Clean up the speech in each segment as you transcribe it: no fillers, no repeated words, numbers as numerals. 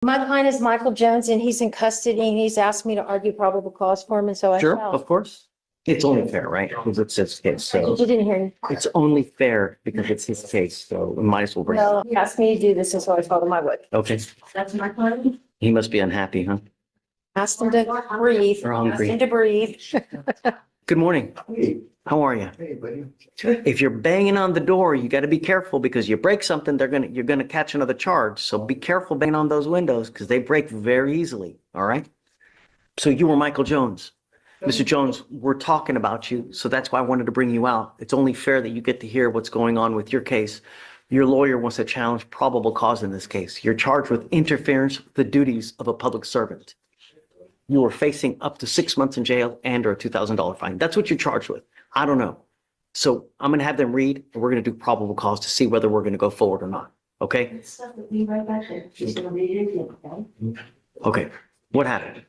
My client is Michael Jones and he's in custody and he's asked me to argue probable cause for him, and so I Sure, shall. of course. It's only fair, right? Because it's his case, so You didn't hear me. it's only fair because it's his case, so we might as well bring it. Well, he asked me to do this, and so I told him I would. Okay, That's my client. he must be unhappy, huh? Asked him to breathe. Or hungry. Asked him to breathe. Good morning. Hey, How are you? hey, buddy. If you're banging on the door, you got to be careful because you break something, you're gonna catch another charge. So be careful banging on those windows because they break very easily. All right. So you were Michael Jones. Mr. Jones, we're talking about you, so that's why I wanted to bring you out. It's only fair that you get to hear what's going on with your case. Your lawyer wants to challenge probable cause in this case. You're charged with interference with the duties of a public servant. You are facing up to 6 months in jail and or a $2,000 fine. That's what you're charged with. I don't know. So I'm going to have them read, and we're going to do probable cause to see whether we're going to go forward or not. Okay? Be right back there. She's gonna read it again, okay? Okay. What happened?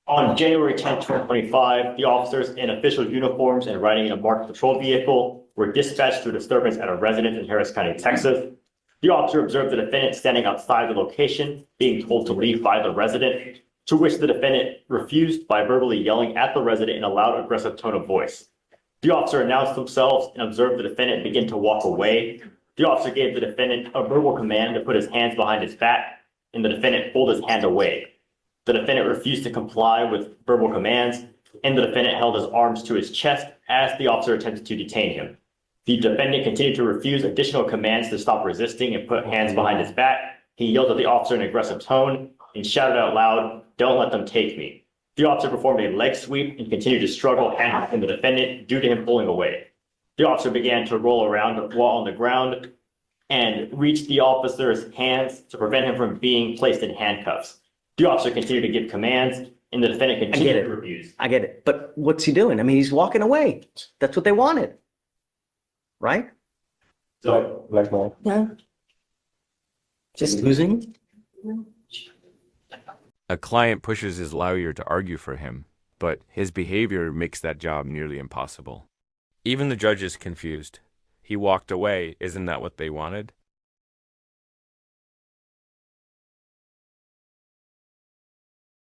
On January 10th, 2025, the officers in official uniforms and riding in a marked patrol vehicle were dispatched to a disturbance at a residence in Harris County, Texas. The officer observed the defendant standing outside the location, being told to leave by the resident, to which the defendant refused by verbally yelling at the resident in a loud, aggressive tone of voice. The officer announced themselves and observed the defendant begin to walk away. The officer gave the defendant a verbal command to put his hands behind his back, and the defendant pulled his hand away. The defendant refused to comply with verbal commands, and the defendant held his arms to his chest as the officer attempted to detain him. The defendant continued to refuse additional commands to stop resisting and put hands behind his back. He yelled at the officer in an aggressive tone and shouted out loud, "Don't let them take me." The officer performed a leg sweep and continued to struggle handcuffing the defendant due to him pulling away. The officer began to roll around while on the ground and reached the officer's hands to prevent him from being placed in handcuffs. The officer continued to give commands, and the defendant continued to refuse. I get it. But what's he doing? I mean, he's walking away. That's what they wanted. Right? So Black man. No. Just losing? A client pushes his lawyer to argue for him, but his behavior makes that job nearly impossible. Even the judge is confused. He walked away. Isn't that what they wanted?